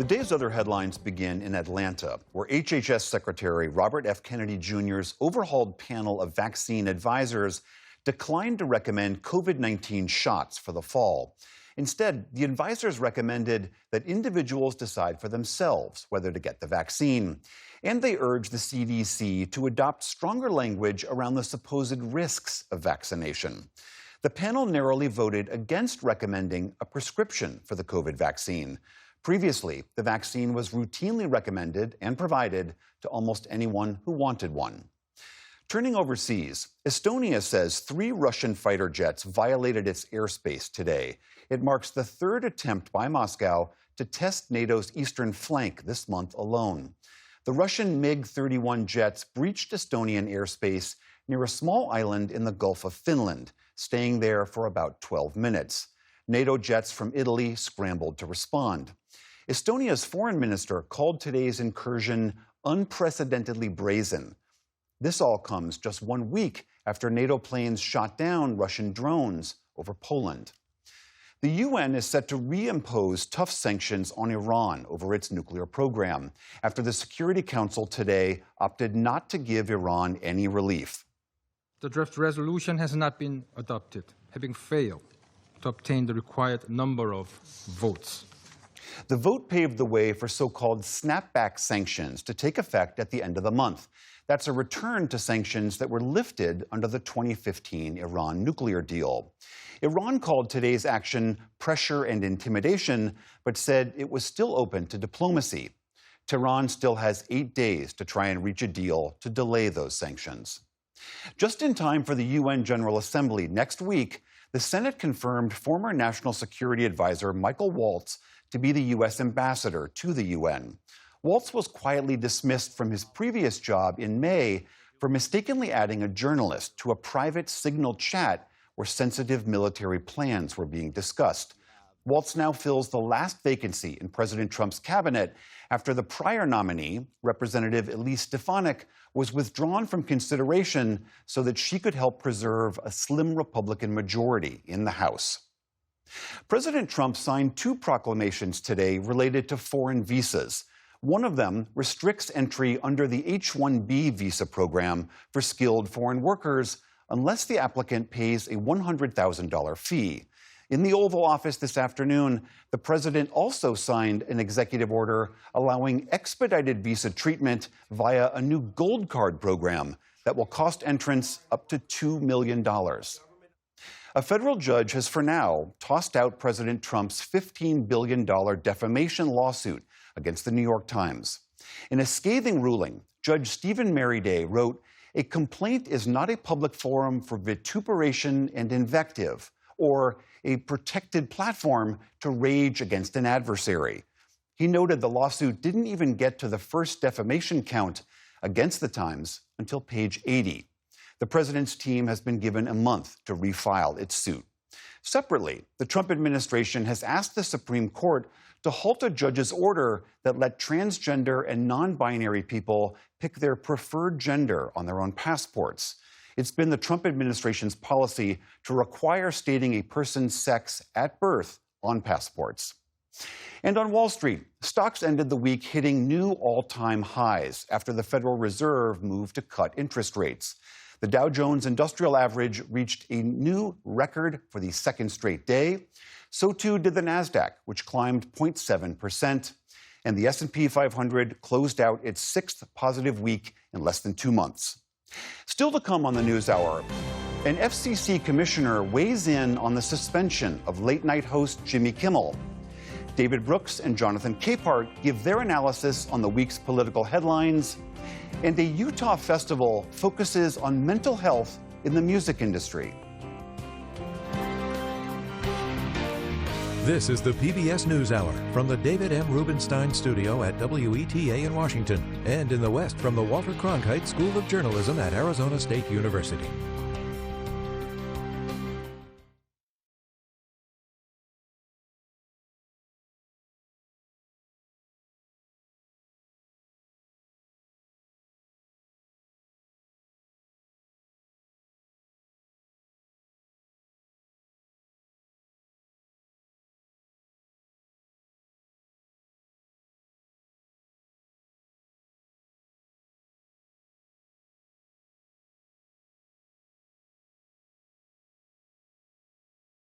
The day's other headlines begin in Atlanta, where HHS Secretary Robert F. Kennedy Jr.'s overhauled panel of vaccine advisors declined to recommend COVID-19 shots for the fall. Instead, the advisors recommended that individuals decide for themselves whether to get the vaccine. And they urged the CDC to adopt stronger language around the supposed risks of vaccination. The panel narrowly voted against recommending a prescription for the COVID vaccine. Previously, the vaccine was routinely recommended and provided to almost anyone who wanted one. Turning overseas, Estonia says 3 Russian fighter jets violated its airspace today. It marks the 3rd attempt by Moscow to test NATO's eastern flank this month alone. The Russian MiG-31 jets breached Estonian airspace near a small island in the Gulf of Finland, staying there for about 12 minutes. NATO jets from Italy scrambled to respond. Estonia's foreign minister called today's incursion unprecedentedly brazen. This all comes just 1 week after NATO planes shot down Russian drones over Poland. The UN is set to reimpose tough sanctions on Iran over its nuclear program after the Security Council today opted not to give Iran any relief. The draft resolution has not been adopted, having failed to obtain the required number of votes. The vote paved the way for so-called snapback sanctions to take effect at the end of the month. That's a return to sanctions that were lifted under the 2015 Iran nuclear deal. Iran called today's action pressure and intimidation, but said it was still open to diplomacy. Tehran still has 8 days to try and reach a deal to delay those sanctions. Just in time for the UN General Assembly next week, the Senate confirmed former National Security Advisor Michael Waltz to be the U.S. ambassador to the UN. Waltz was quietly dismissed from his previous job in May for mistakenly adding a journalist to a private Signal chat where sensitive military plans were being discussed. Waltz now fills the last vacancy in President Trump's cabinet after the prior nominee, Representative Elise Stefanik, was withdrawn from consideration so that she could help preserve a slim Republican majority in the House. President Trump signed 2 proclamations today related to foreign visas. One of them restricts entry under the H-1B visa program for skilled foreign workers unless the applicant pays a $100,000 fee. In the Oval Office this afternoon, the president also signed an executive order allowing expedited visa treatment via a new Gold Card program that will cost entrants up to $2 million. A federal judge has for now tossed out President Trump's $15 billion defamation lawsuit against the New York Times. In a scathing ruling, Judge Stephen Merriday wrote, "A complaint is not a public forum for vituperation and invective, or a protected platform to rage against an adversary." He noted the lawsuit didn't even get to the first defamation count against the Times until page 80. The president's team has been given a month to refile its suit. Separately, the Trump administration has asked the Supreme Court to halt a judge's order that let transgender and non-binary people pick their preferred gender on their own passports. It's been the Trump administration's policy to require stating a person's sex at birth on passports. And on Wall Street, stocks ended the week hitting new all-time highs after the Federal Reserve moved to cut interest rates. The Dow Jones Industrial Average reached a new record for the second straight day. So too did the Nasdaq, which climbed 0.7%. And the S&P 500 closed out its 6th positive week in less than 2 months. Still to come on the NewsHour, an FCC commissioner weighs in on the suspension of late-night host Jimmy Kimmel. David Brooks and Jonathan Capehart give their analysis on the week's political headlines. And a Utah festival focuses on mental health in the music industry. This is the PBS NewsHour from the David M. Rubenstein Studio at WETA in Washington and in the West from the Walter Cronkite School of Journalism at Arizona State University.